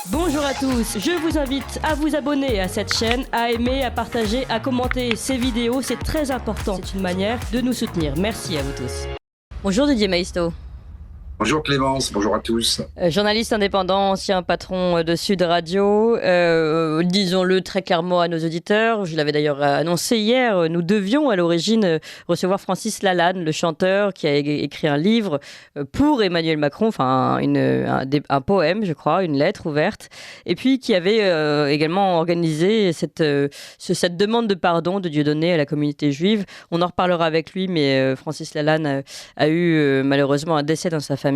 Bonjour à tous, je vous invite à vous abonner à cette chaîne, à aimer, à partager, à commenter ces vidéos, c'est très important. C'est une manière de nous soutenir. Merci à vous tous. Bonjour Didier Maisto. Bonjour Clémence, bonjour à tous. Journaliste indépendant, ancien patron de Sud Radio, disons-le très clairement à nos auditeurs, je l'avais d'ailleurs annoncé hier, nous devions à l'origine recevoir Francis Lalanne, le chanteur qui a écrit un livre pour Emmanuel Macron, enfin un poème je crois, une lettre ouverte, et puis qui avait également organisé cette demande de pardon de Dieudonné à la communauté juive. On en reparlera avec lui, mais Francis Lalanne a eu malheureusement un décès dans sa famille.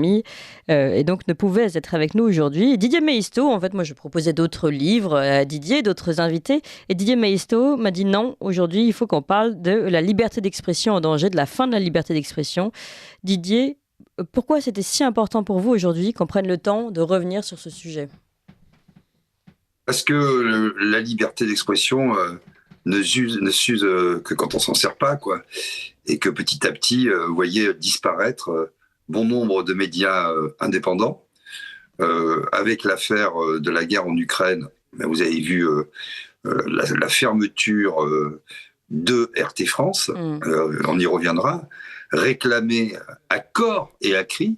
Et donc ne pouvait être avec nous aujourd'hui. Et Didier Maisto, en fait, moi je proposais d'autres livres à Didier, d'autres invités. Et Didier Maisto m'a dit non, aujourd'hui il faut qu'on parle de la liberté d'expression en danger, de la fin de la liberté d'expression. Didier, pourquoi c'était si important pour vous aujourd'hui qu'on prenne le temps de revenir sur ce sujet ? Parce que la liberté d'expression ne s'use que quand on s'en sert pas, quoi. Et que petit à petit, vous voyez disparaître bon nombre de médias indépendants. Avec l'affaire de la guerre en Ukraine, vous avez vu la fermeture de RT France, on y reviendra, réclamée à corps et à cri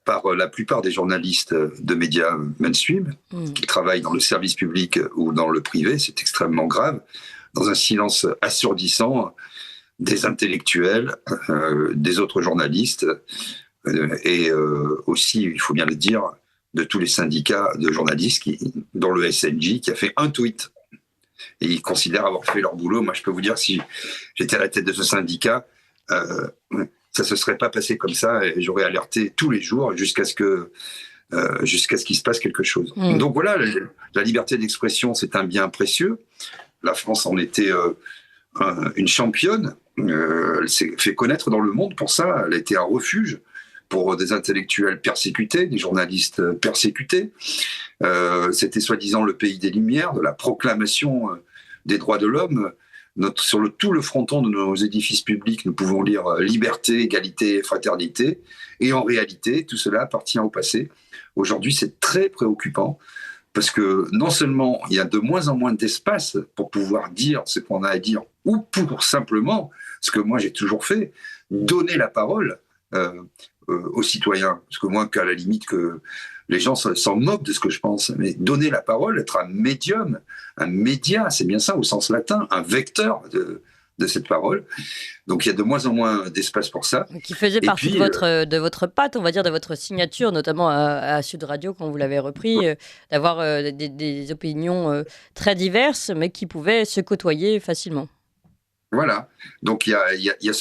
par la plupart des journalistes de médias mainstream qui travaillent dans le service public ou dans le privé. C'est extrêmement grave, dans un silence assourdissant des intellectuels, des autres journalistes, et aussi, il faut bien le dire, de tous les syndicats de journalistes, dont le SNJ, qui a fait un tweet. Et ils considèrent avoir fait leur boulot. Moi, je peux vous dire, si j'étais à la tête de ce syndicat, ça se serait pas passé comme ça, et j'aurais alerté tous les jours jusqu'à ce qu'il se passe quelque chose. Donc voilà, la liberté d'expression, c'est un bien précieux. La France en était une championne. Elle s'est fait connaître dans le monde pour ça. Elle a été un refuge pour des intellectuels persécutés, des journalistes persécutés. C'était soi-disant le pays des Lumières, de la proclamation des droits de l'homme. Sur tout le fronton de nos édifices publics, nous pouvons lire liberté, égalité, fraternité. Et en réalité, tout cela appartient au passé. Aujourd'hui, c'est très préoccupant parce que non seulement il y a de moins en moins d'espace pour pouvoir dire ce qu'on a à dire, ou pour simplement, ce que moi j'ai toujours fait, donner la parole aux citoyens. Parce que moi, qu'à la limite, que les gens s'en moquent de ce que je pense, mais donner la parole, être un médium, un média, c'est bien ça au sens latin, un vecteur de cette parole. Donc il y a de moins en moins d'espace pour ça. Qui faisait partie de votre patte, on va dire, de votre signature, notamment à Sud Radio, quand vous l'avez repris, d'avoir des opinions très diverses, mais qui pouvaient se côtoyer facilement. Voilà. Donc il y a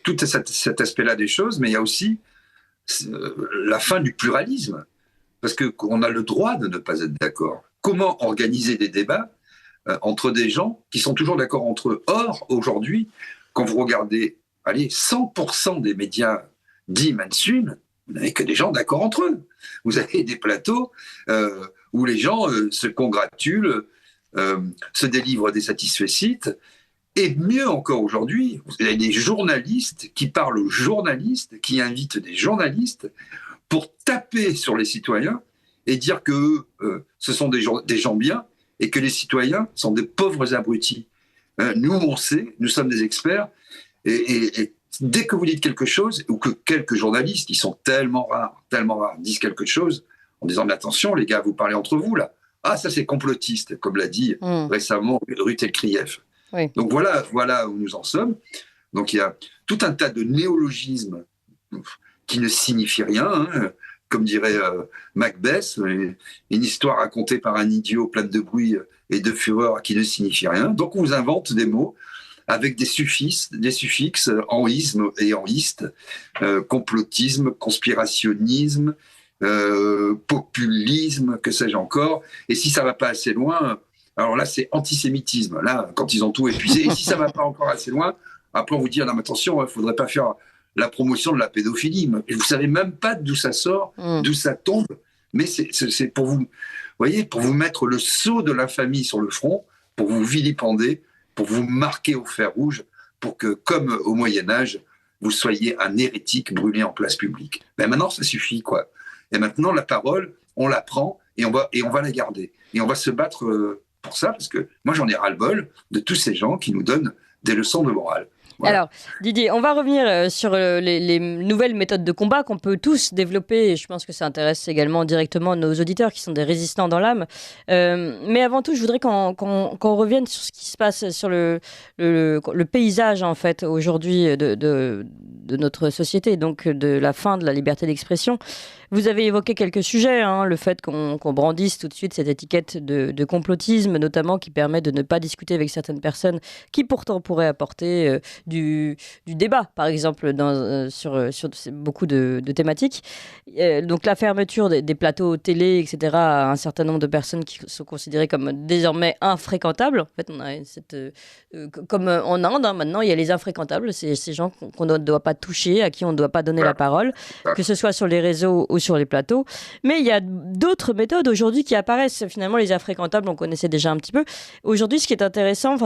tout cet aspect-là des choses, mais il y a aussi la fin du pluralisme, parce qu'on a le droit de ne pas être d'accord. Comment organiser des débats entre des gens qui sont toujours d'accord entre eux? Or, aujourd'hui, quand vous regardez 100% des médias dits mainstream, vous n'avez que des gens d'accord entre eux. Vous avez des plateaux où les gens se congratulent, se délivrent des satisfecit. Et mieux encore aujourd'hui, vous avez des journalistes qui parlent aux journalistes, qui invitent des journalistes pour taper sur les citoyens et dire que ce sont des gens bien et que les citoyens sont des pauvres abrutis. Nous, on sait, nous sommes des experts, et dès que vous dites quelque chose, ou que quelques journalistes, qui sont tellement rares, disent quelque chose, en disant « Mais attention, les gars, vous parlez entre vous, là. Ah, ça, c'est complotiste », comme l'a dit récemment Ruth Elkrieff. Oui. Donc voilà où nous en sommes. Donc il y a tout un tas de néologismes qui ne signifient rien, comme dirait Macbeth, une histoire racontée par un idiot plein de bruit et de fureur qui ne signifie rien. Donc on vous invente des mots avec des suffixes en isme et en iste, complotisme, conspirationnisme, populisme, que sais-je encore. Et si ça ne va pas assez loin, alors là, c'est antisémitisme. Là, quand ils ont tout épuisé, et si ça ne va pas encore assez loin, après on vous dit, non, mais attention, il ne faudrait pas faire la promotion de la pédophilie. Et vous ne savez même pas d'où ça sort, d'où ça tombe, mais c'est pour vous, voyez, pour vous mettre le sceau de l'infamie sur le front, pour vous vilipender, pour vous marquer au fer rouge, pour que, comme au Moyen-Âge, vous soyez un hérétique brûlé en place publique. Mais maintenant, ça suffit, quoi. Et maintenant, la parole, on la prend et on va la garder. Et on va se battre pour ça, parce que moi, j'en ai ras-le-bol de tous ces gens qui nous donnent des leçons de morale. Voilà. Alors, Didier, on va revenir sur les nouvelles méthodes de combat qu'on peut tous développer, et je pense que ça intéresse également directement nos auditeurs qui sont des résistants dans l'âme. Mais avant tout, je voudrais qu'on revienne sur ce qui se passe sur le paysage, en fait, aujourd'hui de notre société, donc de la fin de la liberté d'expression. Vous avez évoqué quelques sujets, hein, le fait qu'on brandisse tout de suite cette étiquette de complotisme, notamment qui permet de ne pas discuter avec certaines personnes qui pourtant pourraient apporter du débat, par exemple, sur beaucoup de thématiques. Donc la fermeture des plateaux télé, etc., à un certain nombre de personnes qui sont considérées comme désormais infréquentables. En fait, on a comme en Inde, hein, maintenant, il y a les infréquentables, c'est ces gens qu'on ne doit pas toucher, à qui on ne doit pas donner la parole, que ce soit sur les réseaux ou sur les plateaux. Mais il y a d'autres méthodes aujourd'hui qui apparaissent. Finalement, les infréquentables, on connaissait déjà un petit peu. Aujourd'hui, ce qui est intéressant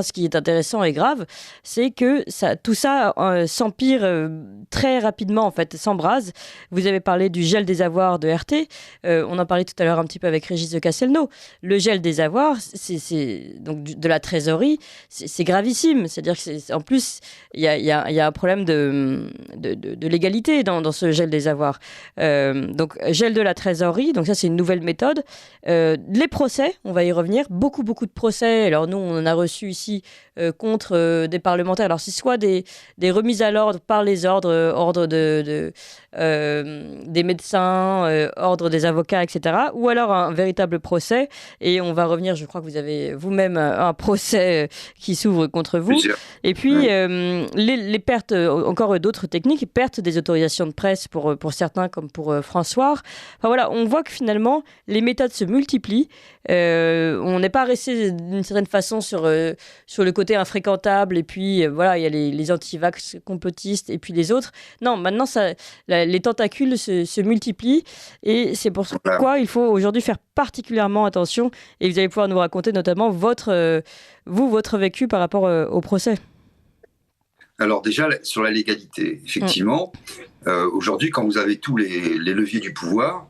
et grave, c'est que tout ça s'empire très rapidement, en fait, s'embrase. Vous avez parlé du gel des avoirs de RT. On en parlait tout à l'heure un petit peu avec Régis de Castelnau. Le gel des avoirs, donc de la trésorerie, c'est gravissime. C'est-à-dire qu'en plus, il y a un problème de légalité dans ce gel des avoirs. Donc, gel de la trésorerie, donc ça, c'est une nouvelle méthode. Les procès, on va y revenir. Beaucoup de procès. Alors, nous, on en a reçu ici contre des parlementaires. Alors, c'est soit des remises à l'ordre par les ordre des médecins, ordre des avocats, etc. Ou alors un véritable procès. Et on va revenir, je crois que vous avez vous-même un procès qui s'ouvre contre vous. Et puis, les pertes, encore d'autres techniques, pertes des autorisations de presse pour certains, comme pour François. Enfin, voilà, on voit que finalement, les méthodes se multiplient. On n'est pas resté d'une certaine façon sur le côté infréquentable, et puis voilà, il y a les anti-vax complotistes et puis les autres. Non, maintenant, les tentacules se multiplient, et c'est pourquoi il faut aujourd'hui faire particulièrement attention, et vous allez pouvoir nous raconter notamment votre vécu par rapport au procès. Alors déjà, sur la légalité, effectivement, aujourd'hui, quand vous avez tous les leviers du pouvoir,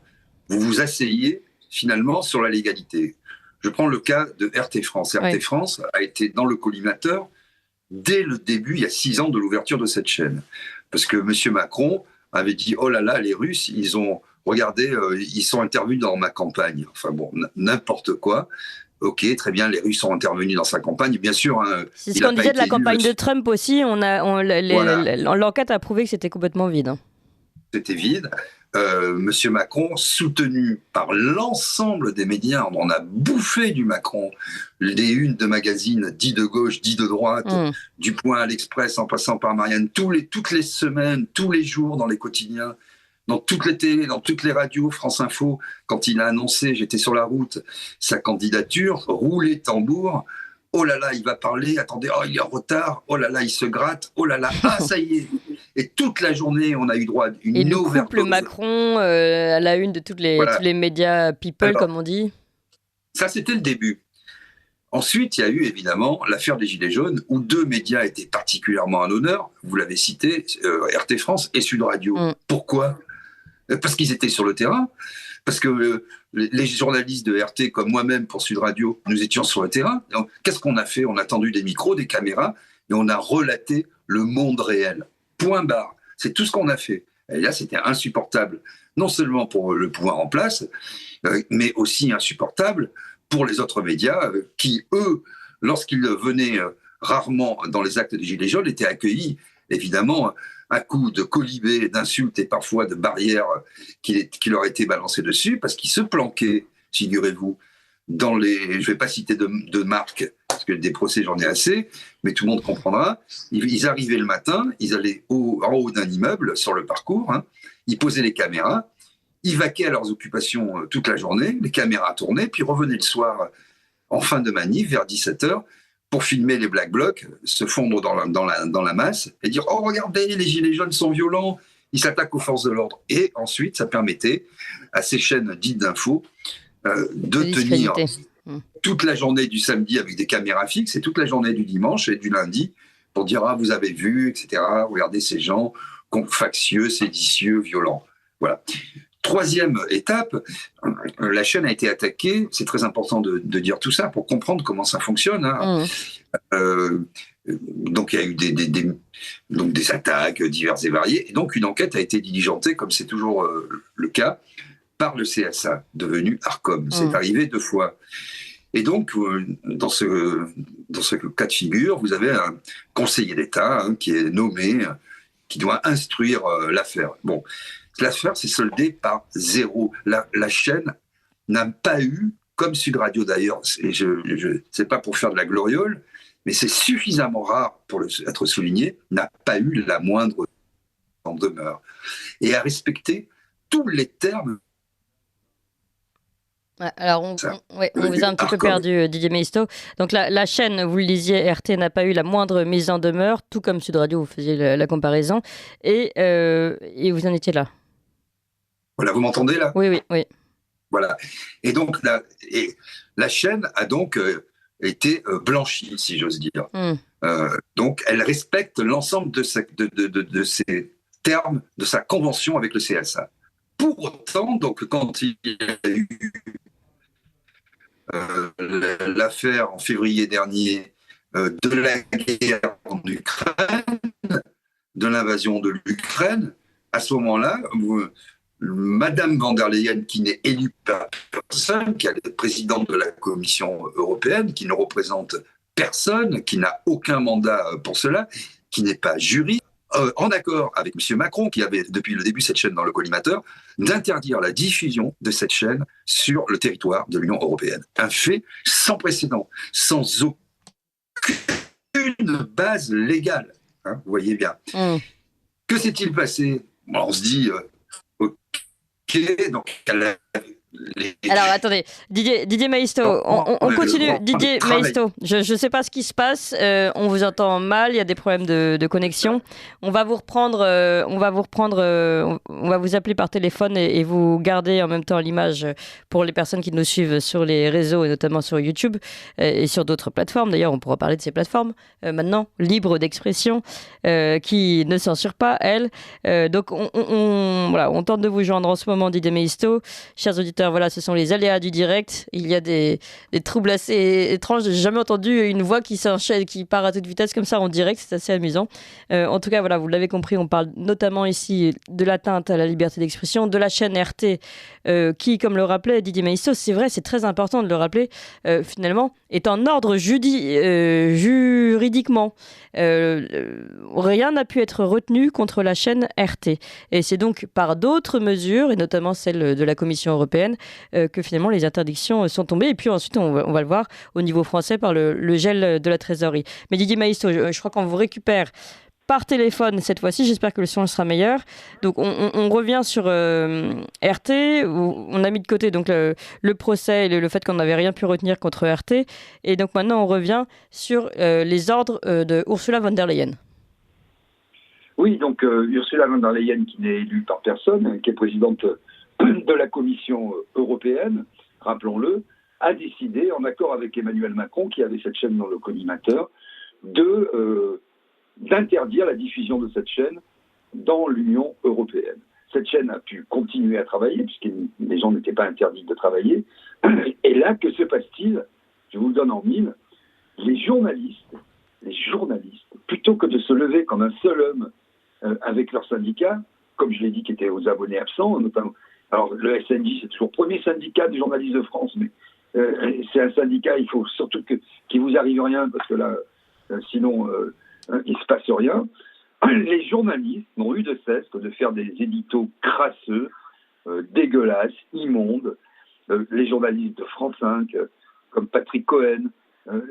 vous vous asseyez finalement sur la légalité. Je prends le cas de RT France. RT France a été dans le collimateur dès le début, il y a 6 ans, de l'ouverture de cette chaîne. Parce que M. Macron avait dit « Oh là là, les Russes, ils sont intervenus dans ma campagne. » Enfin bon, n'importe quoi. Ok, très bien, les Russes sont intervenus dans sa campagne, bien sûr. Hein, c'est ce qu'on disait de la campagne de Trump aussi. L'enquête a prouvé que c'était complètement vide. C'était vide. Monsieur Macron, soutenu par l'ensemble des médias, on a bouffé du Macron, les unes de magazines dits de gauche, dits de droite, du Point à l'Express en passant par Marianne, toutes les semaines, tous les jours dans les quotidiens, dans toutes les télés, dans toutes les radios, France Info, quand il a annoncé, j'étais sur la route, sa candidature, roulé tambour. Oh là là, il va parler, attendez, oh, il est en retard, oh là là, il se gratte, oh là là, ah ça y est. Et toute la journée, on a eu droit à une overdose. Et le couple Macron à la une de tous les médias people, alors, comme on dit. Ça, c'était le début. Ensuite, il y a eu évidemment l'affaire des Gilets jaunes, où 2 médias étaient particulièrement en honneur, vous l'avez cité, RT France et Sud Radio. Pourquoi ? Parce qu'ils étaient sur le terrain, parce que les journalistes de RT, comme moi-même pour Sud Radio, nous étions sur le terrain. Donc, qu'est-ce qu'on a fait ? On a tendu des micros, des caméras, et on a relaté le monde réel. Point barre. C'est tout ce qu'on a fait. Et là, c'était insupportable, non seulement pour le pouvoir en place, mais aussi insupportable pour les autres médias qui, eux, lorsqu'ils venaient rarement dans les actes des Gilets jaunes, étaient accueillis, évidemment, à coups de colibés, d'insultes et parfois de barrières qui leur étaient balancées dessus, parce qu'ils se planquaient, figurez-vous, dans les... Je ne vais pas citer de marques, parce que des procès, j'en ai assez, mais tout le monde comprendra. Ils arrivaient le matin, ils allaient en haut d'un immeuble, sur le parcours, hein, ils posaient les caméras, ils vaquaient à leurs occupations toute la journée, les caméras tournaient, puis revenaient le soir, en fin de manif, vers 17h, pour filmer les Black Blocs, se fondre dans la masse et dire « Oh, regardez, les Gilets jaunes sont violents, ils s'attaquent aux forces de l'ordre. » Et ensuite, ça permettait à ces chaînes dites d'infos de tenir toute la journée du samedi avec des caméras fixes et toute la journée du dimanche et du lundi pour dire « Ah, vous avez vu, etc. Regardez ces gens factieux, séditieux, violents. » Voilà. troisième étape, la chaîne a été attaquée. C'est très important de dire tout ça pour comprendre comment ça fonctionne. Hein. Donc il y a eu des attaques diverses et variées. Et donc une enquête a été diligentée, comme c'est toujours le cas, par le CSA, devenu Arcom. C'est arrivé 2 fois. Et donc, dans ce cas de figure, vous avez un conseiller d'État qui est nommé, qui doit instruire l'affaire. Bon, l'affaire s'est soldée par 0. La chaîne n'a pas eu, comme Sud Radio d'ailleurs, et c'est pas pour faire de la gloriole, mais c'est suffisamment rare pour être souligné, n'a pas eu la moindre en demeure. Et a respecté tous les termes. Alors, on vous a un petit peu perdu, Didier Maisto. Donc, la chaîne, vous le disiez, RT n'a pas eu la moindre mise en demeure, tout comme Sud Radio, vous faisiez la comparaison. Et vous en étiez là. Voilà, vous m'entendez là ? Oui. Voilà. Et donc, la chaîne a donc été blanchie, si j'ose dire. Donc, elle respecte l'ensemble de ces termes, de sa convention avec le CSA. Pour autant, donc, quand il y a eu l'affaire en février dernier de la guerre en Ukraine, de l'invasion de l'Ukraine, à ce moment-là, Madame van der Leyen, qui n'est élue par personne, qui est présidente de la Commission européenne, qui ne représente personne, qui n'a aucun mandat pour cela, qui n'est pas juriste, en accord avec M. Macron, qui avait depuis le début cette chaîne dans le collimateur, d'interdire la diffusion de cette chaîne sur le territoire de l'Union européenne. Un fait sans précédent, sans aucune base légale. Hein, vous voyez bien. Que s'est-il passé ? On se dit, ok, donc alors attendez, Didier Maisto, on continue. Didier Maisto, je ne sais pas ce qui se passe, on vous entend mal, il y a des problèmes de connexion. On va vous reprendre, on va vous appeler par téléphone et vous garder en même temps l'image pour les personnes qui nous suivent sur les réseaux et notamment sur YouTube et sur d'autres plateformes. D'ailleurs, on pourra parler de ces plateformes maintenant, libres d'expression, qui ne censurent pas, elles. Donc on tente de vous joindre en ce moment, Didier Maisto. Chers auditeurs, voilà, ce sont les aléas du direct. Il y a des troubles assez étranges. J'ai jamais entendu une voix qui s'enchaîne, qui part à toute vitesse comme ça en direct. C'est assez amusant. En tout cas, voilà, vous l'avez compris, on parle notamment ici de l'atteinte à la liberté d'expression, de la chaîne RT, qui, comme le rappelait Didier Maisto, c'est vrai, c'est très important de le rappeler, finalement, est en ordre juridiquement. Rien n'a pu être retenu contre la chaîne RT. Et c'est donc par d'autres mesures, et notamment celle de la Commission européenne, que finalement les interdictions sont tombées. Et puis ensuite, on va le voir au niveau français par le gel de la trésorerie. Mais Didier Maisto, je crois qu'on vous récupère par téléphone cette fois-ci. J'espère que le son sera meilleur. Donc on revient sur RT. On a mis de côté donc le procès et le fait qu'on n'avait rien pu retenir contre RT. Et donc maintenant, on revient sur les ordres de Ursula von der Leyen. Oui, donc Ursula von der Leyen, qui n'est élue par personne, qui est présidente de la Commission européenne, rappelons-le, a décidé, en accord avec Emmanuel Macron, qui avait cette chaîne dans le collimateur, d'interdire la diffusion de cette chaîne dans l'Union européenne. Cette chaîne a pu continuer à travailler, puisque les gens n'étaient pas interdits de travailler. Et là, que se passe-t-il ? Je vous le donne en mille. Les journalistes, plutôt que de se lever comme un seul homme avec leurs syndicats, comme je l'ai dit, qui étaient aux abonnés absents, notamment. Alors, le SNJ, c'est toujours le premier syndicat des journalistes de France, mais c'est un syndicat, il faut surtout qu'il vous arrive rien, parce que là, sinon, il ne se passe rien. Les journalistes n'ont eu de cesse que de faire des éditos crasseux, dégueulasses, immondes. Les journalistes de France 5, comme Patrick Cohen,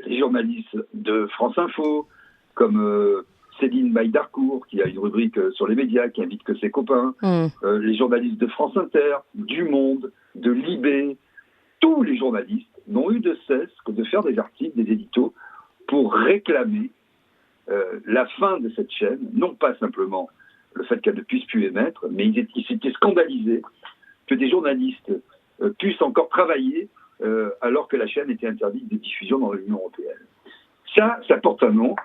les journalistes de France Info, comme Céline Maïdarcourt, qui a une rubrique sur les médias, qui invite que ses copains, les journalistes de France Inter, du Monde, de Libé, tous les journalistes n'ont eu de cesse que de faire des articles, des éditos, pour réclamer la fin de cette chaîne, non pas simplement le fait qu'elle ne puisse plus émettre, mais ils s'étaient scandalisés que des journalistes puissent encore travailler alors que la chaîne était interdite de diffusion dans l'Union européenne. Ça porte un nom,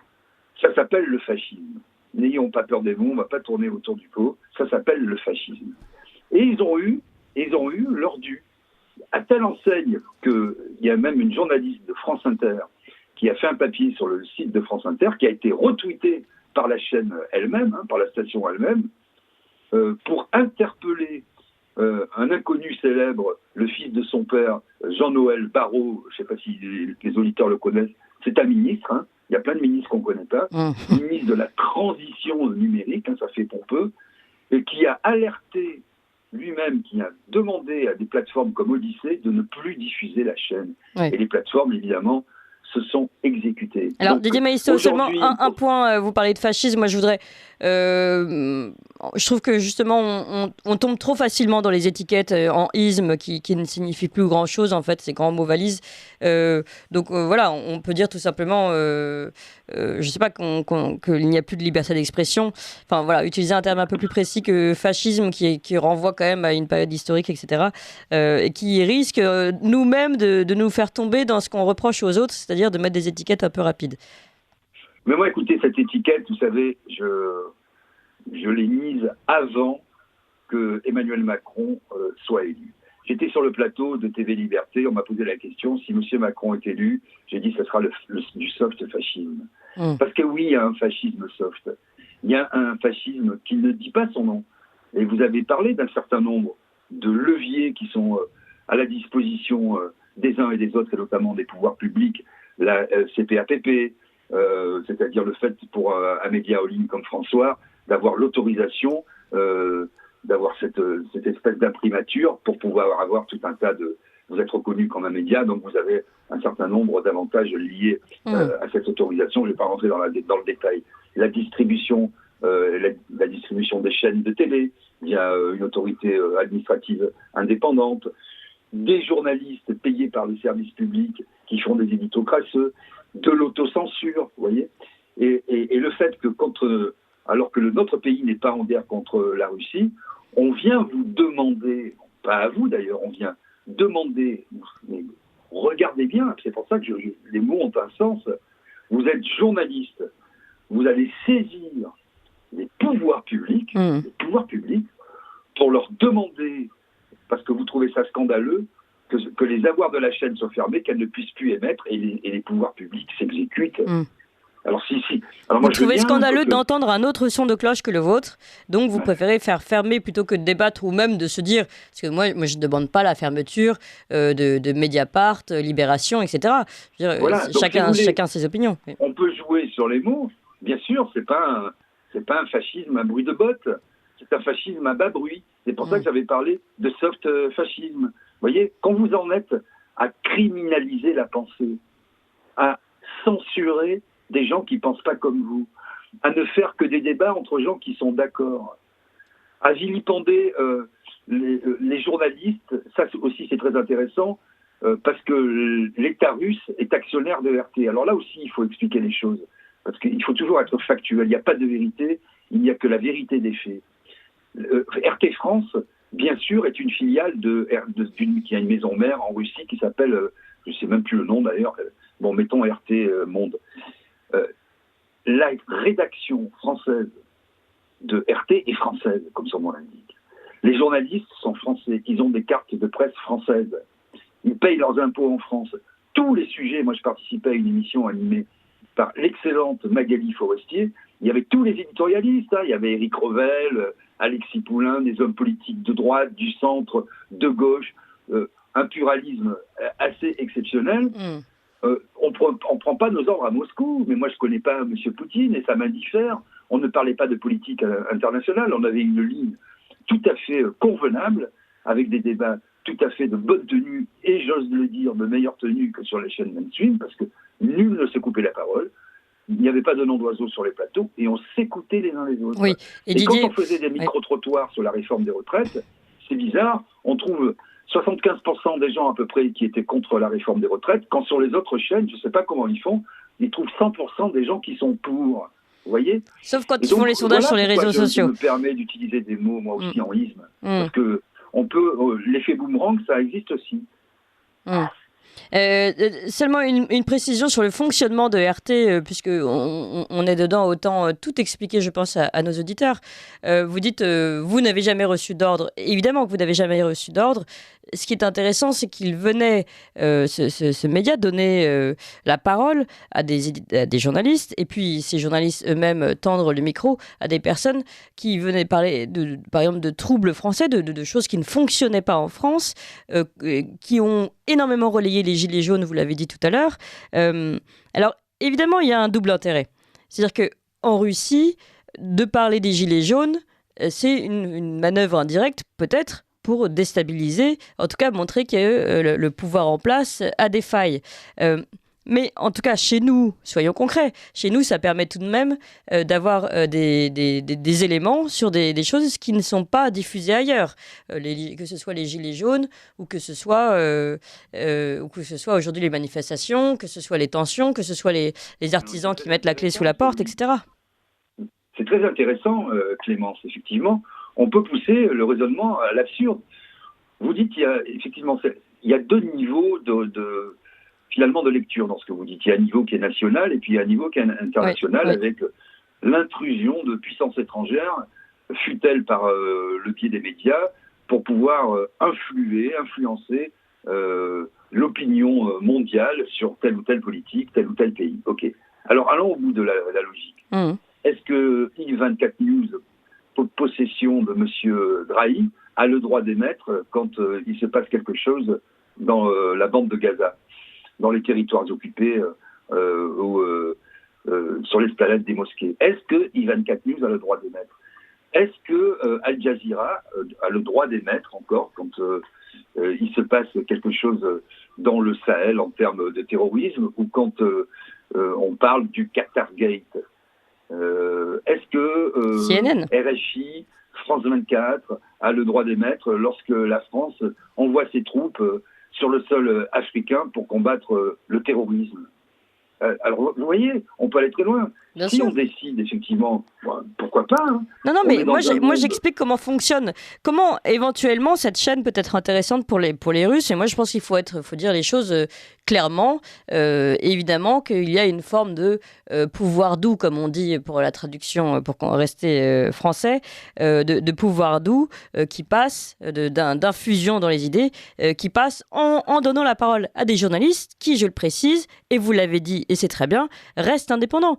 ça s'appelle le fascisme. N'ayons pas peur des mots, on ne va pas tourner autour du pot, ça s'appelle le fascisme. Et ils ont eu et ils ont eu leur dû. À telle enseigne qu'il y a même une journaliste de France Inter qui a fait un papier sur le site de France Inter, qui a été retweeté par la chaîne elle-même, par la station elle-même, pour interpeller un inconnu célèbre, le fils de son père, Jean-Noël Barrot, je ne sais pas si les auditeurs le connaissent, c'est un ministre, il y a plein de ministres qu'on ne connaît pas, ministre de la transition numérique, ça fait pompeux, et qui a alerté lui-même, qui a demandé à des plateformes comme Odyssée de ne plus diffuser la chaîne. Oui. Et les plateformes, évidemment, se sont exécutées. Alors, Didier Maïsto, seulement un point, vous parlez de fascisme, moi je voudrais... je trouve que justement, on tombe trop facilement dans les étiquettes en isme qui ne signifient plus grand-chose, en fait, ces grands mots valises. Donc voilà, on peut dire tout simplement, je ne sais pas, qu'il n'y a plus de liberté d'expression. Enfin voilà, utiliser un terme un peu plus précis que fascisme qui renvoie quand même à une période historique, etc. Et qui risque nous-mêmes de nous faire tomber dans ce qu'on reproche aux autres, c'est-à-dire de mettre des étiquettes un peu rapides. Mais moi, écoutez, cette étiquette, vous savez, je l'ai mise avant que Emmanuel Macron soit élu. J'étais sur le plateau de TV Liberté, on m'a posé la question, si M. Macron est élu, j'ai dit ce sera du soft fascisme. Parce que oui, il y a un fascisme soft. Il y a un fascisme qui ne dit pas son nom. Et vous avez parlé d'un certain nombre de leviers qui sont à la disposition des uns et des autres, et notamment des pouvoirs publics, la CPAPP, c'est-à-dire le fait pour un média en ligne comme François d'avoir l'autorisation d'avoir cette espèce d'imprimature pour pouvoir avoir tout un tas de... Vous êtes reconnu comme un média, donc vous avez un certain nombre d'avantages liés à cette autorisation. Je ne vais pas rentrer dans le détail. La distribution, la distribution des chaînes de télé via une autorité administrative indépendante, des journalistes payés par le service public qui font des éditos crasseux, de l'autocensure, vous voyez, et le fait que alors que notre pays n'est pas en guerre contre la Russie, on vient vous demander, pas à vous d'ailleurs, on vient demander, mais regardez bien, c'est pour ça que les mots ont un sens, vous êtes journaliste, vous allez saisir les pouvoirs publics pour leur demander, parce que vous trouvez ça scandaleux, que les avoirs de la chaîne soient fermés, qu'elle ne puisse plus émettre et les pouvoirs publics s'exécutent. Alors si. Alors, moi, vous trouvez scandaleux d'entendre un autre son de cloche que le vôtre, donc vous préférez faire fermer plutôt que de débattre ou même de se dire, parce que moi je ne demande pas la fermeture de Mediapart, Libération, etc. Je veux dire, voilà, chacun ses opinions. On peut jouer sur les mots, bien sûr, c'est pas un fascisme à bruit de botte, c'est un fascisme à bas bruit. C'est pour ça que j'avais parlé de soft fascisme. Vous voyez, quand vous en êtes à criminaliser la pensée, à censurer des gens qui ne pensent pas comme vous, à ne faire que des débats entre gens qui sont d'accord, à vilipender les journalistes, ça aussi c'est très intéressant, parce que l'État russe est actionnaire de RT. Alors là aussi, il faut expliquer les choses, parce qu'il faut toujours être factuel, il n'y a pas de vérité, il n'y a que la vérité des faits. RT France, bien sûr, est une filiale qui a une maison mère en Russie qui s'appelle, je ne sais même plus le nom d'ailleurs, bon, mettons RT Monde. La rédaction française de RT est française, comme son nom l'indique. Les journalistes sont français, ils ont des cartes de presse françaises. Ils payent leurs impôts en France. Tous les sujets, moi je participais à une émission animée par l'excellente Magali Forestier, il y avait tous les éditorialistes, il y avait Éric Revel, Alexis Poulain, des hommes politiques de droite, du centre, de gauche, un pluralisme assez exceptionnel. On ne prend pas nos ordres à Moscou, mais moi je ne connais pas M. Poutine et ça m'indiffère. On ne parlait pas de politique internationale, on avait une ligne tout à fait convenable, avec des débats tout à fait de bonne tenue, et j'ose le dire, de meilleure tenue que sur les chaînes mainstream, parce que nul ne se coupait la parole, il n'y avait pas de nom d'oiseau sur les plateaux, et on s'écoutait les uns les autres. Oui. Et Didier, quand on faisait des micro-trottoirs sur la réforme des retraites, c'est bizarre, on trouve 75% des gens à peu près qui étaient contre la réforme des retraites, quand sur les autres chaînes, je ne sais pas comment ils font, ils trouvent 100% des gens qui sont pour. Vous voyez ? Sauf quand ils font les sondages sur les réseaux sociaux. Je me permets d'utiliser des mots, moi aussi, en isme. Parce que on peut, l'effet boomerang, ça existe aussi. Seulement une précision sur le fonctionnement de RT, puisque on est dedans, autant tout expliquer, je pense, à nos auditeurs. Vous dites, vous n'avez jamais reçu d'ordre. Évidemment que vous n'avez jamais reçu d'ordre. Ce qui est intéressant, c'est qu'il venait, ce média, donner la parole à des journalistes, et puis ces journalistes eux-mêmes tendre le micro à des personnes qui venaient parler, par exemple, de troubles français, de choses qui ne fonctionnaient pas en France, qui ont énormément relayé les gilets jaunes, vous l'avez dit tout à l'heure. Alors, évidemment, il y a un double intérêt. C'est-à-dire qu'en Russie, de parler des gilets jaunes, c'est une manœuvre indirecte, peut-être, pour déstabiliser, en tout cas montrer que le pouvoir en place a des failles. Mais en tout cas, chez nous, soyons concrets, chez nous, ça permet tout de même d'avoir des éléments sur des choses qui ne sont pas diffusées ailleurs, que ce soit les gilets jaunes ou que ce soit aujourd'hui les manifestations, que ce soit les tensions, que ce soit les artisans qui mettent la clé sous la porte, etc. C'est très intéressant, Clémence, effectivement. On peut pousser le raisonnement à l'absurde. Vous dites qu'il y a effectivement il y a deux niveaux finalement de lecture dans ce que vous dites. Il y a un niveau qui est national et puis il y a un niveau qui est international, avec l'intrusion de puissances étrangères, fût-elle par le biais des médias, pour pouvoir influencer l'opinion mondiale sur telle ou telle politique, tel ou tel pays. Ok. Alors allons au bout de la logique. Est-ce que I24 News, possession de M. Drahi, a le droit d'émettre quand il se passe quelque chose dans la bande de Gaza, dans les territoires occupés sur l'esplanade des mosquées? Est-ce que I24 News a le droit d'émettre? Est-ce que Al Jazeera a le droit d'émettre encore quand il se passe quelque chose dans le Sahel en termes de terrorisme, ou quand on parle du Qatargate? Est-ce que CNN, RFI, France 24 a le droit d'émettre lorsque la France envoie ses troupes sur le sol africain pour combattre le terrorisme? Alors, vous voyez, on peut aller très loin. Bien si sûr. on décide, effectivement, pourquoi pas, hein. Non, mais moi j'explique comment fonctionne. Comment, éventuellement, cette chaîne peut être intéressante pour les Russes. Et moi, je pense qu'il faut dire les choses clairement. Évidemment qu'il y a une forme de pouvoir doux, comme on dit pour la traduction, pour rester français, de pouvoir doux qui passe, d'infusion dans les idées, qui passe en donnant la parole à des journalistes qui, je le précise, et vous l'avez dit, et c'est très bien, restent indépendants.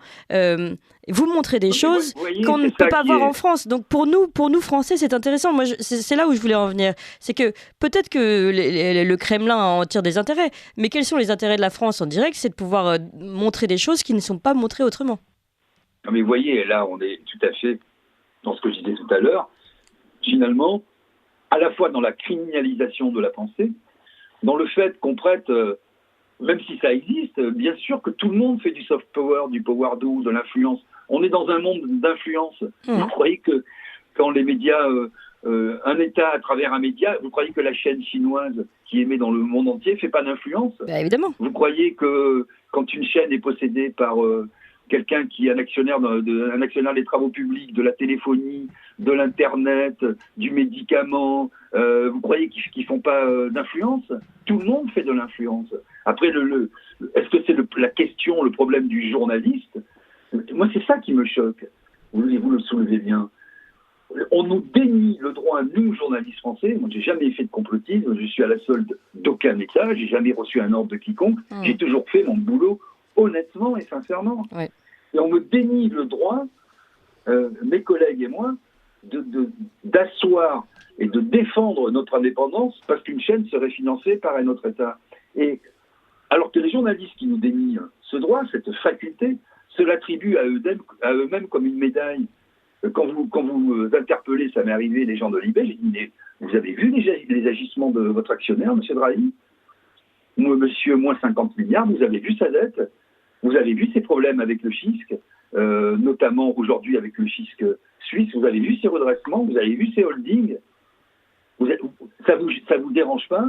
Vous montrez des choses qu'on ne peut pas voir en France. Donc pour nous Français, c'est intéressant. Moi, c'est là où je voulais en venir. C'est que peut-être que le Kremlin en tire des intérêts, mais quels sont les intérêts de la France en direct? C'est de pouvoir montrer des choses qui ne sont pas montrées autrement. Non, mais vous voyez, là, on est tout à fait dans ce que je disais tout à l'heure. Finalement, à la fois dans la criminalisation de la pensée, dans le fait qu'on prête... même si ça existe, bien sûr que tout le monde fait du soft power, du power doux, de l'influence. On est dans un monde d'influence. Vous croyez que quand les médias, un État à travers un média, vous croyez que la chaîne chinoise qui émet dans le monde entier fait pas d'influence? Évidemment. Vous croyez que quand une chaîne est possédée par quelqu'un qui est un actionnaire des travaux publics, de la téléphonie, de l'Internet, du médicament, vous croyez qu'ils font pas d'influence? Tout le monde fait de l'influence. Après, est-ce que c'est la question, le problème du journaliste? Moi, c'est ça qui me choque. Vous le soulevez bien. On nous dénie le droit, nous, journalistes français. Moi, j'ai jamais fait de complotisme. Je suis à la solde d'aucun État. J'ai jamais reçu un ordre de quiconque. J'ai toujours fait mon boulot honnêtement et sincèrement. Ouais. Et on me dénie le droit, mes collègues et moi, d'asseoir et de défendre notre indépendance parce qu'une chaîne serait financée par un autre État. Et alors que les journalistes qui nous dénient ce droit, cette faculté, se l'attribuent à eux-mêmes comme une médaille. Quand vous interpellez, ça m'est arrivé, les gens de Libé, j'ai dit, mais vous avez vu les agissements de votre actionnaire, M. Drahi? Monsieur, moins 50 milliards, vous avez vu sa dette? Vous avez vu ses problèmes avec le fisc, notamment aujourd'hui avec le fisc suisse? Vous avez vu ses redressements? Vous avez vu ses holdings? Ça vous dérange pas?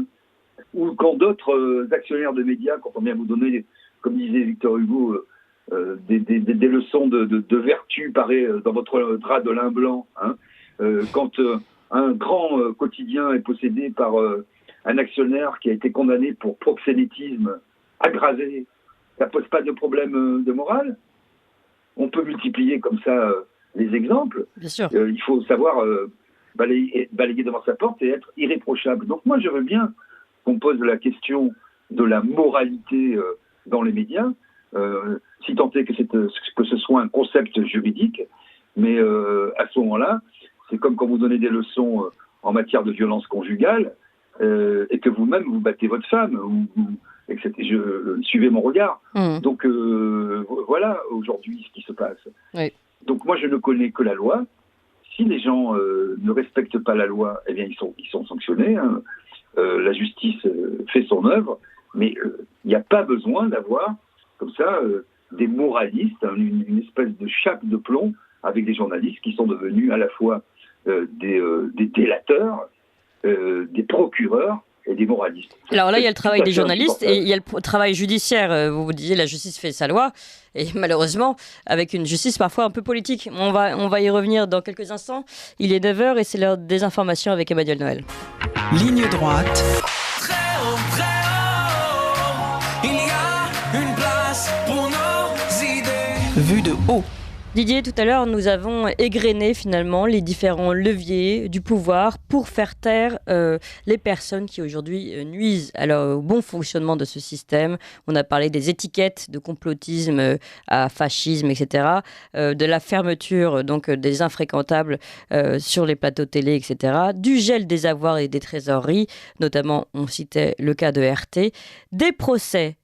Ou quand d'autres actionnaires de médias, quand on vient vous donner, comme disait Victor Hugo, des leçons de vertu dans votre drap de lin blanc, hein, quand un grand quotidien est possédé par un actionnaire qui a été condamné pour proxénétisme aggravé, ça pose pas de problème de morale? On peut multiplier comme ça les exemples. Bien sûr. Il faut savoir balayer devant sa porte et être irréprochable. Donc moi, je veux bien qu'on pose la question de la moralité dans les médias, si tant est que ce soit un concept juridique, mais à ce moment-là, c'est comme quand vous donnez des leçons en matière de violence conjugale et que vous-même vous battez votre femme, suivez mon regard. Donc voilà aujourd'hui ce qui se passe. Oui. Donc moi je ne connais que la loi. Si les gens ne respectent pas la loi, eh bien ils sont sanctionnés. Hein. La justice fait son œuvre, mais il n'y a pas besoin d'avoir comme ça des moralistes, une espèce de chape de plomb avec des journalistes qui sont devenus à la fois des délateurs, des procureurs et des moralistes. Alors là, il y a le travail des journalistes et il y a le travail judiciaire. Vous disiez la justice fait sa loi et malheureusement, avec une justice parfois un peu politique. On va y revenir dans quelques instants. Il est 9h et c'est l'heure des informations avec Emmanuel Noël. Ligne droite. Très haut, il y a une place pour nos idées. Vue de haut. Didier, tout à l'heure, nous avons égrené finalement les différents leviers du pouvoir pour faire taire les personnes qui aujourd'hui nuisent au bon fonctionnement de ce système. On a parlé des étiquettes de complotisme à fascisme, etc., de la fermeture donc des infréquentables sur les plateaux télé, etc., du gel des avoirs et des trésoreries, notamment on citait le cas de RT, des procès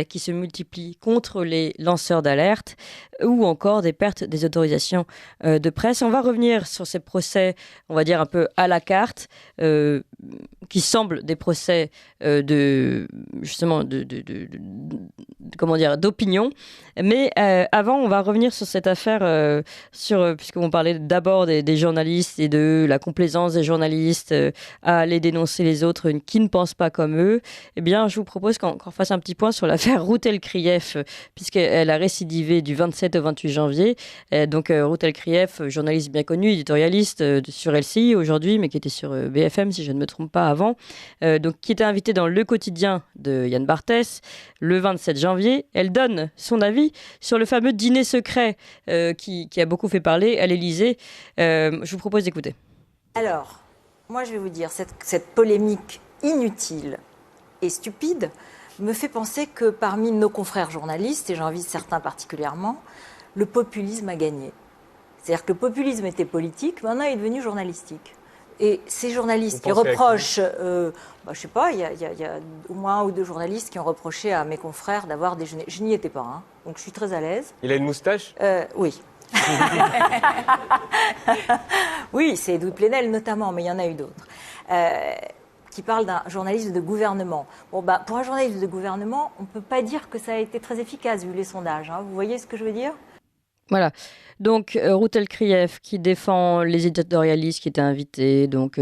qui se multiplient contre les lanceurs d'alerte ou encore des pertes des autorisations de presse. On va revenir sur ces procès, on va dire un peu à la carte, qui semblent des procès d'opinion. Mais avant, on va revenir sur cette affaire, puisqu'on parlait d'abord des journalistes et de la complaisance des journalistes à aller dénoncer les autres qui ne pensent pas comme eux. Eh bien, je vous propose qu'on fasse un petit point sur l'affaire Routel Krief, puisqu'elle a récidivé du 27 au 28 janvier. Donc, Routel Krief, journaliste bien connu, éditorialiste sur LCI aujourd'hui, mais qui était sur BFM, si je ne me trompe pas, avant. Donc, qui était invitée dans Le Quotidien de Yann Barthès le 27 janvier. Elle donne son avis sur le fameux dîner secret qui a beaucoup fait parler à l'Élysée. Je vous propose d'écouter. Alors, moi je vais vous dire, cette polémique inutile et stupide me fait penser que parmi nos confrères journalistes, et j'en vise certains particulièrement, le populisme a gagné. C'est-à-dire que le populisme était politique, maintenant il est devenu journalistique. Et ces journalistes qui reprochent, je ne sais pas, il y a au moins 1 ou 2 journalistes qui ont reproché à mes confrères d'avoir déjeuné. Je n'y étais pas, hein, donc je suis très à l'aise. Il a une moustache ? Oui. Oui, c'est Edoui Plenel notamment, mais il y en a eu d'autres. Qui parle d'un journaliste de gouvernement. Bon, pour un journaliste de gouvernement, on ne peut pas dire que ça a été très efficace vu les sondages. Hein. Vous voyez ce que je veux dire ? Voilà. Donc, Routel Krief qui défend les éditorialistes qui étaient invités, donc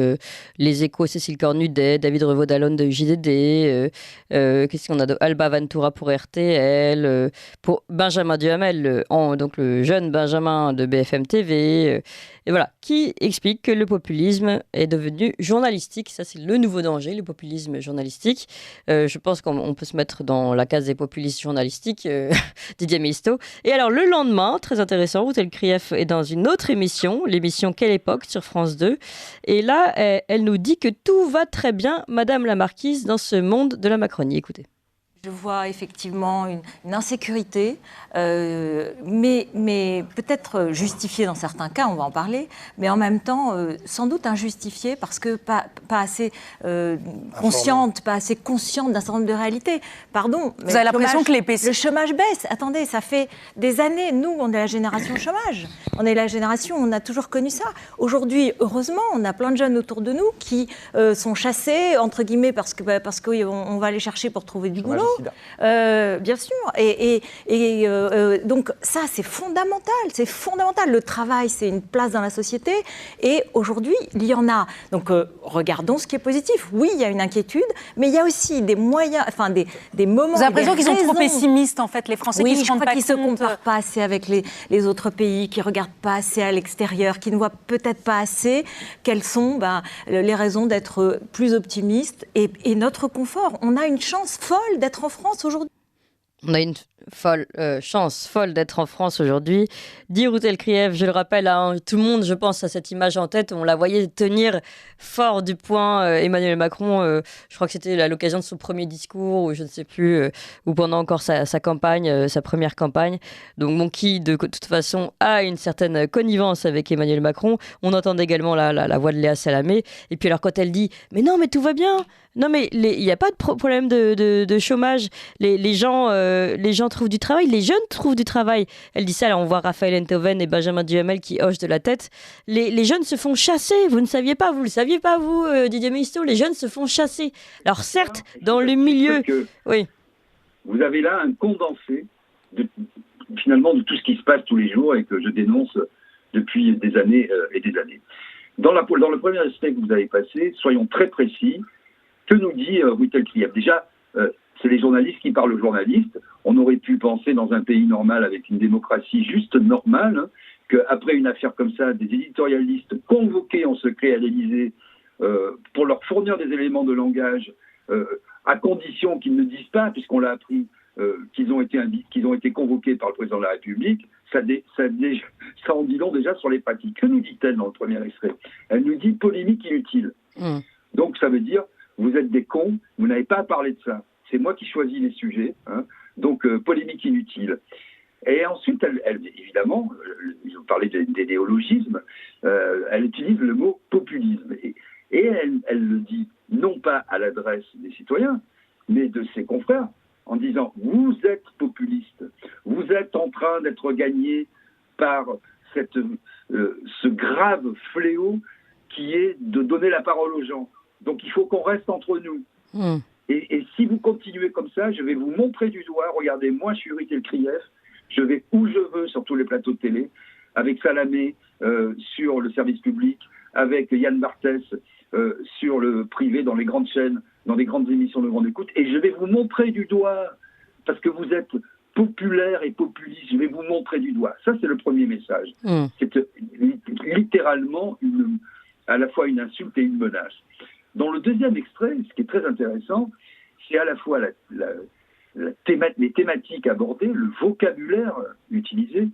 les Échos, Cécile Cornudet, David Revaud-Dallon de JDD, qu'est-ce qu'on a Alba Ventura pour RTL, pour Benjamin Duhamel, donc le jeune Benjamin de BFM TV, et voilà, qui explique que le populisme est devenu journalistique. Ça, c'est le nouveau danger, le populisme journalistique. Je pense qu'on peut se mettre dans la case des populistes journalistiques, Didier Misto. Et alors, le lendemain, très intéressant, Routel Krief est dans une autre émission, l'émission Quelle époque sur France 2. Et là, elle nous dit que tout va très bien, Madame la Marquise, dans ce monde de la Macronie. Écoutez. Je vois effectivement une insécurité, mais peut-être justifiée dans certains cas, on va en parler, mais en même temps sans doute injustifiée parce que pas assez consciente, pas assez consciente d'un certain nombre de réalités. Pardon, mais vous avez l'impression que le chômage baisse. Attendez, ça fait des années, nous, on est la génération chômage. On est la génération, on a toujours connu ça. Aujourd'hui, heureusement, on a plein de jeunes autour de nous qui sont chassés, entre guillemets, parce qu'on va les chercher pour trouver du boulot. bien sûr. Donc ça, c'est fondamental. C'est fondamental. Le travail, c'est une place dans la société. Et aujourd'hui, il y en a. Donc regardons ce qui est positif. Oui, il y a une inquiétude, mais il y a aussi des moyens, enfin des moments. Vous avez l'impression qu'ils sont trop pessimistes, en fait, les Français, oui, qui ne se rendent pas compte. Qu'ils ne se comparent pas assez avec les autres pays, qui ne regardent pas assez à l'extérieur, qui ne voient peut-être pas assez quelles sont les raisons d'être plus optimistes et notre confort. On a une chance folle d'être en France aujourd'hui. On a une chance folle d'être en France aujourd'hui. Dit Ruth Elkrief, je le rappelle, tout le monde, je pense, a cette image en tête. On la voyait tenir fort du poing Emmanuel Macron. Je crois que c'était à l'occasion de son premier discours, ou je ne sais plus, ou pendant encore sa campagne, sa première campagne. Donc, qui, de toute façon, a une certaine connivence avec Emmanuel Macron. On entend également la voix de Léa Salamé. Et puis, alors, quand elle dit « Mais non, mais tout va bien !» Non, mais il n'y a pas de problème de chômage. Les gens trouvent du travail, les jeunes trouvent du travail. Elle dit ça, là on voit Raphaël Enthoven et Benjamin Duhamel qui hochent de la tête. Les jeunes se font chasser, vous ne saviez pas, vous le saviez pas vous, Didier Maisto, les jeunes se font chasser. Alors certes, dans le milieu... Oui. Vous avez là un condensé finalement de tout ce qui se passe tous les jours et que je dénonce depuis des années et des années. Dans le premier aspect que vous avez passé, soyons très précis. Que nous dit Ruth Elkrief ? Déjà, c'est les journalistes qui parlent aux journalistes. On aurait pu penser dans un pays normal, avec une démocratie juste normale, qu'après une affaire comme ça, des éditorialistes convoqués en secret à l'Élysée pour leur fournir des éléments de langage, à condition qu'ils ne disent pas, puisqu'on l'a appris, qu'ils ont été convoqués par le président de la République, ça en dit long déjà sur les pratiques. Que nous dit-elle dans le premier extrait ? Elle nous dit polémique inutile. Donc ça veut dire vous êtes des cons, vous n'avez pas à parler de ça. C'est moi qui choisis les sujets, donc polémique inutile. Et ensuite, elle évidemment, je vous parlais des néologismes, elle utilise le mot populisme. Et elle le dit non pas à l'adresse des citoyens, mais de ses confrères, en disant « Vous êtes populistes, vous êtes en train d'être gagnés par ce grave fléau qui est de donner la parole aux gens. Donc il faut qu'on reste entre nous. » Et si vous continuez comme ça, je vais vous montrer du doigt. Regardez, moi, je suis Ruth Elkrief. Je vais où je veux sur tous les plateaux de télé, avec Salamé sur le service public, avec Yann Barthès sur le privé, dans les grandes chaînes, dans les grandes émissions de grande écoute. Et je vais vous montrer du doigt, parce que vous êtes populaire et populiste. Je vais vous montrer du doigt. Ça, c'est le premier message. C'est littéralement à la fois une insulte et une menace. Dans le deuxième extrait, ce qui est très intéressant, c'est à la fois les thématiques abordées, le vocabulaire utilisé,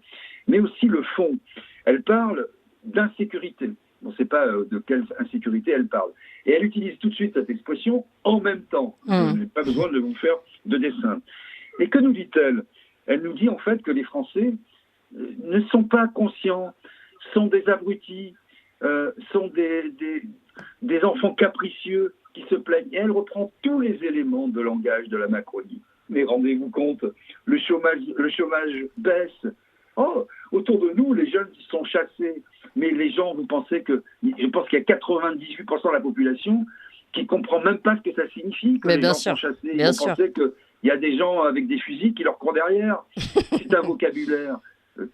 mais aussi le fond. Elle parle d'insécurité. On ne sait pas de quelle insécurité elle parle. Et elle utilise tout de suite cette expression « en même temps ». Je n'ai pas besoin de vous faire de dessin. Et que nous dit-elle ? Elle nous dit en fait que les Français ne sont pas conscients, sont des abrutis, sont des enfants capricieux qui se plaignent. Et elle reprend tous les éléments de langage de la Macronie. Mais rendez-vous compte, le chômage baisse. Oh, autour de nous, les jeunes sont chassés. Mais les gens, je pense qu'il y a 98% de la population qui ne comprend même pas ce que ça signifie que les gens sont chassés. Ils vont penser qu'il y a des gens avec des fusils qui leur courent derrière. C'est un vocabulaire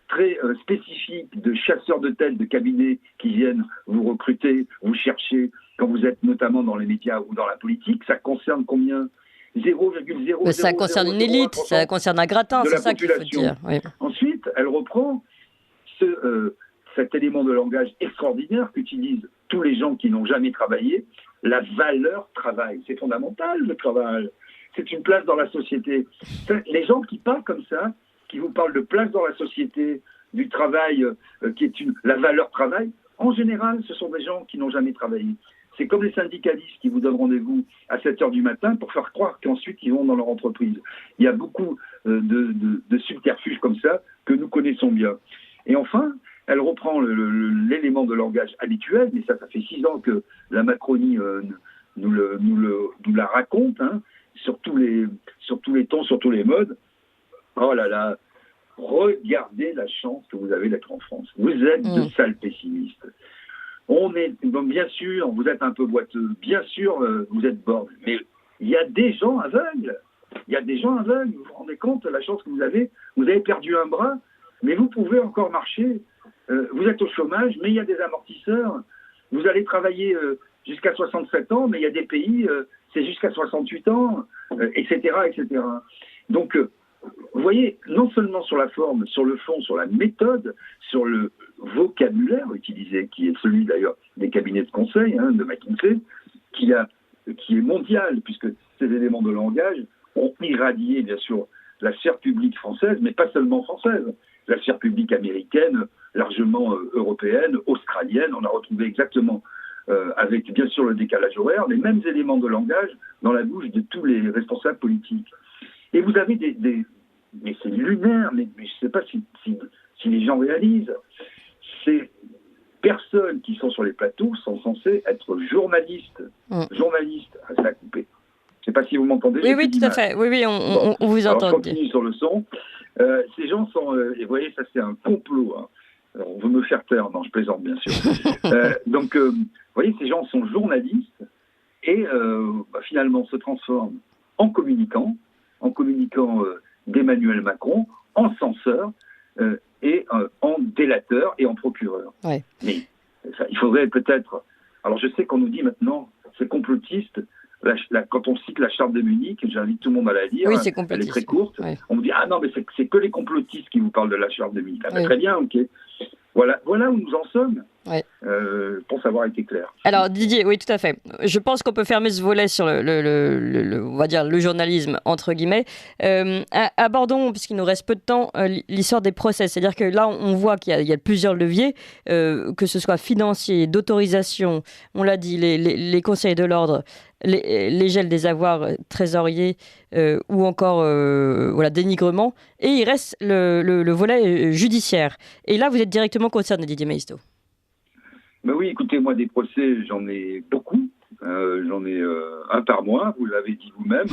très spécifique de chasseurs de tête, de cabinets qui viennent vous recruter, vous chercher quand vous êtes notamment dans les médias ou dans la politique. Ça concerne combien ? 0,0. Mais ça concerne une élite, ça concerne un gratin, c'est ça qu'il faut dire. Oui. Ensuite, elle reprend cet élément de langage extraordinaire qu'utilisent tous les gens qui n'ont jamais travaillé, la valeur travail. C'est fondamental, le travail. C'est une place dans la société. Les gens qui parlent comme ça, qui vous parlent de place dans la société, du travail qui est la valeur travail, en général, ce sont des gens qui n'ont jamais travaillé. C'est comme les syndicalistes qui vous donnent rendez-vous à 7h du matin pour faire croire qu'ensuite ils vont dans leur entreprise. Il y a beaucoup de subterfuges comme ça que nous connaissons bien. Et enfin, elle reprend l'élément de langage habituel, mais ça fait 6 ans que la Macronie nous la raconte, sur tous les tons, sur tous les modes. Oh là là, regardez la chance que vous avez d'être en France. Vous êtes de sales pessimistes. Bien sûr, vous êtes un peu boiteux, bien sûr, vous êtes borgne, mais il y a des gens aveugles. Il Il y a des gens aveugles, vous vous rendez compte de la chance que vous avez perdu un bras, mais vous pouvez encore marcher. Vous êtes au chômage, mais il y a des amortisseurs. Vous allez travailler jusqu'à 67 ans, mais il y a des pays, c'est jusqu'à 68 ans, etc., etc. Donc, vous voyez, non seulement sur la forme, sur le fond, sur la méthode, sur le vocabulaire utilisé, qui est celui d'ailleurs des cabinets de conseil, de McKinsey, qui est mondial, puisque ces éléments de langage ont irradié, bien sûr, la sphère publique française, mais pas seulement française, la sphère publique américaine, largement européenne, australienne. On a retrouvé exactement, avec bien sûr le décalage horaire, les mêmes éléments de langage dans la bouche de tous les responsables politiques. Et vous avez mais c'est lunaire, mais je ne sais pas si les gens réalisent. Ces personnes qui sont sur les plateaux sont censées être journalistes. Journalistes, ça a coupé. Je ne sais pas si vous m'entendez. Oui, tout à fait. Oui, on vous entend. Alors, je continue sur le son. Ces gens sont, et vous voyez, ça c'est un complot. Alors, on veut me faire taire, non, je plaisante bien sûr. Donc, vous voyez, ces gens sont journalistes et finalement se transforment en communicants d'Emmanuel Macron, en censeur et en délateur et en procureur. Ouais. Mais il faudrait peut-être... Alors je sais qu'on nous dit maintenant, c'est complotiste, quand on cite la charte de Munich, j'invite tout le monde à la lire, c'est elle est très courte, on me dit « Ah non, mais c'est que les complotistes qui vous parlent de la charte de Munich. » Très bien, ok. Voilà où nous en sommes, pour savoir été clair. Alors Didier, oui, tout à fait. Je pense qu'on peut fermer ce volet sur on va dire le journalisme, entre guillemets. Abordons, puisqu'il nous reste peu de temps, l'histoire des procès. C'est-à-dire que là, on voit qu'il y a plusieurs leviers, que ce soit financier, d'autorisation, on l'a dit, les conseils de l'ordre, les gels des avoirs trésoriers ou encore dénigrement. Et il reste le volet judiciaire. Et là, vous êtes directement concerné, Didier Maisto. Ben oui, écoutez, moi, des procès, j'en ai beaucoup. J'en ai un par mois, vous l'avez dit vous-même.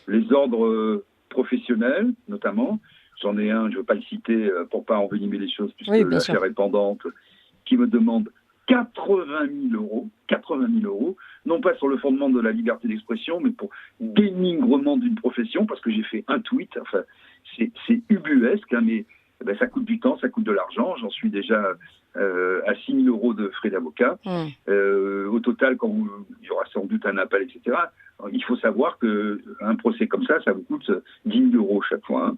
Les ordres professionnels, notamment. J'en ai un, je ne veux pas le citer pour ne pas envenimer les choses, puisque l'affaire est pendante, qui me demande 80 000 euros, non pas sur le fondement de la liberté d'expression, mais pour dénigrement d'une profession, parce que j'ai fait un tweet. Enfin, c'est ubuesque, mais ça coûte du temps, ça coûte de l'argent. J'en suis déjà à 6 000 euros de frais d'avocat. Au total, il y aura sans doute un appel, etc., il faut savoir qu'un procès comme ça vous coûte 10 000 euros chaque fois.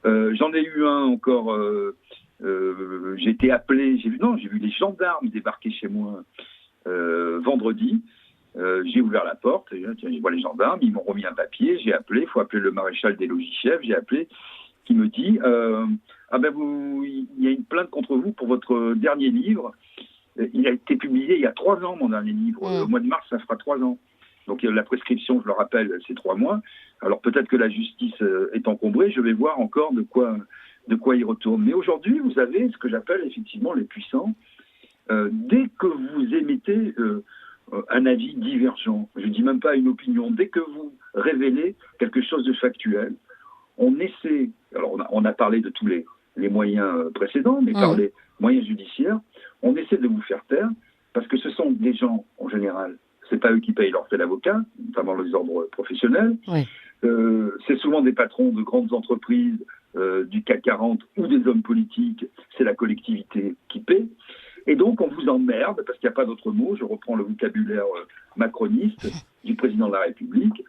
J'en ai eu un encore... j'ai été appelé, j'ai vu les gendarmes débarquer chez moi vendredi. J'ai ouvert la porte, je vois les gendarmes, ils m'ont remis un papier, j'ai appelé, il faut appeler le maréchal des logis-chefs, j'ai appelé, qui me dit il y a une plainte contre vous pour votre dernier livre. Il a été publié il y a 3 ans, mon dernier livre. Au mois de mars, ça fera 3 ans. Donc la prescription, je le rappelle, c'est 3 mois. Alors peut-être que la justice est encombrée, je vais voir encore de quoi il retourne. Mais aujourd'hui, vous avez ce que j'appelle effectivement les puissants. Dès que vous émettez un avis divergent, je ne dis même pas une opinion, dès que vous révélez quelque chose de factuel, on essaie, alors on a parlé de tous les moyens précédents, mais par les moyens judiciaires, on essaie de vous faire taire, parce que ce sont des gens, en général, c'est pas eux qui payent leurs frais d'avocat, notamment les ordres professionnels. C'est souvent des patrons de grandes entreprises du CAC 40 ou des hommes politiques, c'est la collectivité qui paie. Et donc, on vous emmerde, parce qu'il n'y a pas d'autre mot, je reprends le vocabulaire macroniste du président de la République,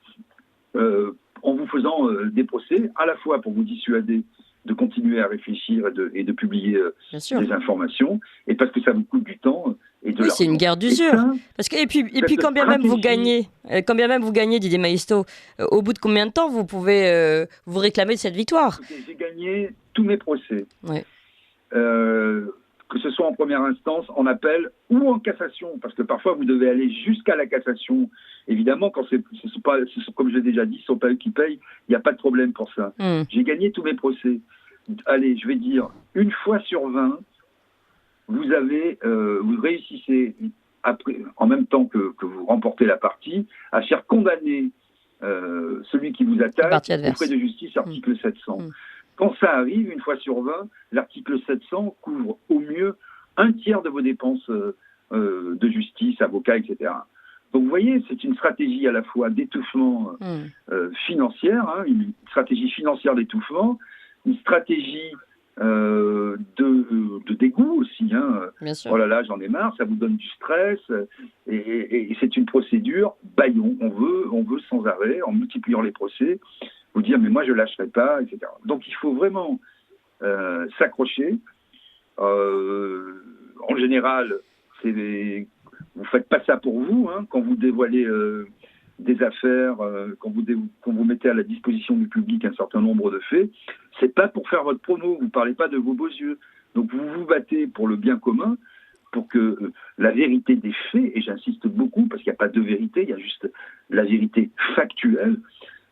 en vous faisant des procès, à la fois pour vous dissuader de continuer à réfléchir et de publier des informations, et parce que ça vous coûte du temps et de l'argent. C'est une guerre d'usure. Et puis quand bien même vous gagnez, Didier Maisto, au bout de combien de temps vous pouvez vous réclamer de cette victoire? J'ai gagné tous mes procès. Que ce soit en première instance, en appel ou en cassation, parce que parfois vous devez aller jusqu'à la cassation. Évidemment, quand comme je l'ai déjà dit, ce ne sont pas eux qui payent, il n'y a pas de problème pour ça. J'ai gagné tous mes procès. Allez, je vais dire, 1 fois sur 20, vous réussissez, en même temps que vous remportez la partie, à faire condamner celui qui vous attaque auprès de justice, article 700. Quand ça arrive, 1 fois sur 20, l'article 700 couvre au mieux 1/3 de vos dépenses de justice, avocats, etc. Donc vous voyez, c'est une stratégie à la fois d'étouffement financière, hein, une stratégie financière d'étouffement, une stratégie de dégoût aussi. Hein. Oh là là, j'en ai marre, ça vous donne du stress, et c'est une procédure bâillon. On veut sans arrêt, en multipliant les procès, vous dire mais moi je lâcherai pas, etc. Donc il faut vraiment s'accrocher. En général, vous faites pas ça pour vous, hein, quand vous dévoilez des affaires, quand vous mettez à la disposition du public un certain nombre de faits, c'est pas pour faire votre promo, vous parlez pas de vos beaux yeux. Donc vous vous battez pour le bien commun, pour que la vérité des faits, et j'insiste beaucoup parce qu'il n'y a pas de vérité, il y a juste la vérité factuelle,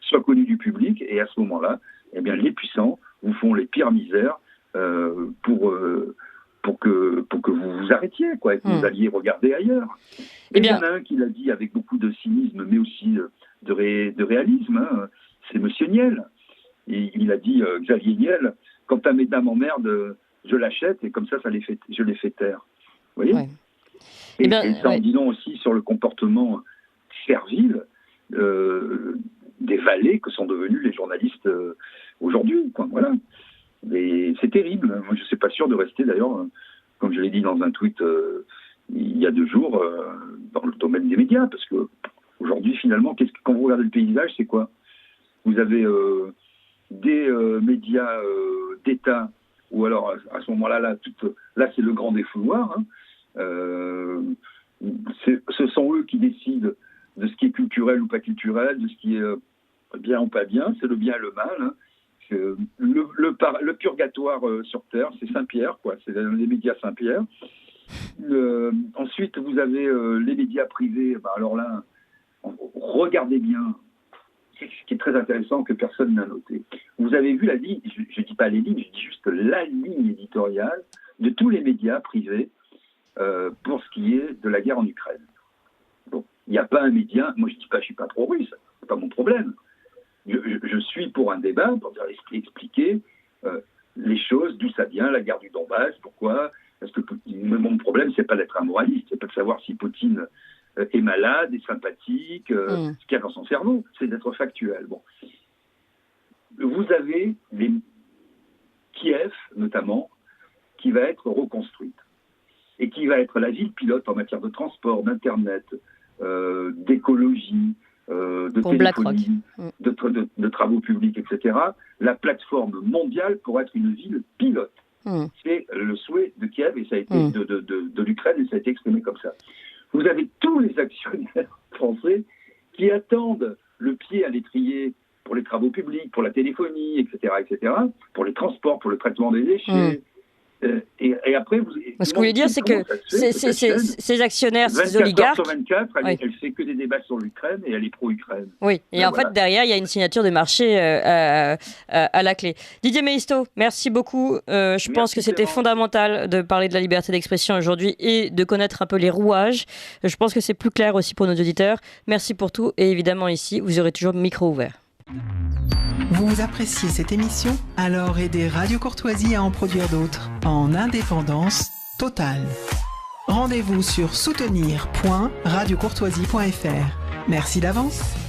soit connue du public, et à ce moment-là, eh bien les puissants vous font les pires misères pour que vous vous arrêtiez, quoi, et que vous alliez regarder ailleurs. Et il y en a un qui l'a dit avec beaucoup de cynisme, mais aussi de réalisme, hein, c'est Monsieur Niel. Il a dit, Xavier Niel, quand ta mesdames m'emmerde, je l'achète, et comme ça je les fais taire. Vous voyez ? Et ça en dit long aussi sur le comportement servile des valets que sont devenus les journalistes aujourd'hui, quoi, voilà. Et c'est terrible. Moi, je ne suis pas sûr de rester, d'ailleurs, comme je l'ai dit dans un tweet il y a 2 jours, dans le domaine des médias, parce que aujourd'hui, finalement, quand vous regardez le paysage, c'est quoi ? Vous avez des médias d'État, ou alors à ce moment-là, là c'est le grand défouloir. Hein. Ce sont eux qui décident de ce qui est culturel ou pas culturel, de ce qui est bien ou pas bien. C'est le bien et le mal. Hein. Le purgatoire sur Terre, c'est Saint-Pierre, quoi. C'est les médias Saint-Pierre. Ensuite, vous avez les médias privés. Alors là, regardez bien. Ce qui est très intéressant que personne n'a noté. Vous avez vu la ligne, je ne dis pas les lignes, je dis juste la ligne éditoriale de tous les médias privés pour ce qui est de la guerre en Ukraine. Bon, il n'y a pas un média, moi je ne dis pas je ne suis pas pro-russe, c'est pas mon problème. Je suis pour un débat, pour expliquer les choses, d'où ça vient, la guerre du Donbass, pourquoi. Parce que mon problème, c'est pas d'être un moraliste, c'est pas de savoir si Poutine est malade, est sympathique, ce qu'il y a dans son cerveau, c'est d'être factuel. Bon. Vous avez Kiev, notamment, qui va être reconstruite et qui va être la ville pilote en matière de transport, d'Internet, d'écologie, de téléphonie, de travaux publics, etc. La plateforme mondiale pour être une ville pilote. C'est le souhait de Kiev et ça a été de l'Ukraine et ça a été exprimé comme ça. Vous avez tous les actionnaires français qui attendent le pied à l'étrier pour les travaux publics, pour la téléphonie, etc., pour les transports, pour le traitement des déchets. Et après, ce que vous voulez dire, c'est que ces actionnaires, ces oligarques... 24 sur 24, elle fait que des débats sur l'Ukraine et elle est pro-Ukraine. Oui, et en fait, derrière, il y a une signature de marché à la clé. Didier Méisto, merci beaucoup. Je pense que c'était fondamental de parler de la liberté d'expression aujourd'hui et de connaître un peu les rouages. Je pense que c'est plus clair aussi pour nos auditeurs. Merci pour tout. Et évidemment, ici, vous aurez toujours le micro ouvert. Vous appréciez cette émission ? Alors aidez Radio Courtoisie à en produire d'autres en indépendance totale. Rendez-vous sur soutenir.radiocourtoisie.fr. Merci d'avance.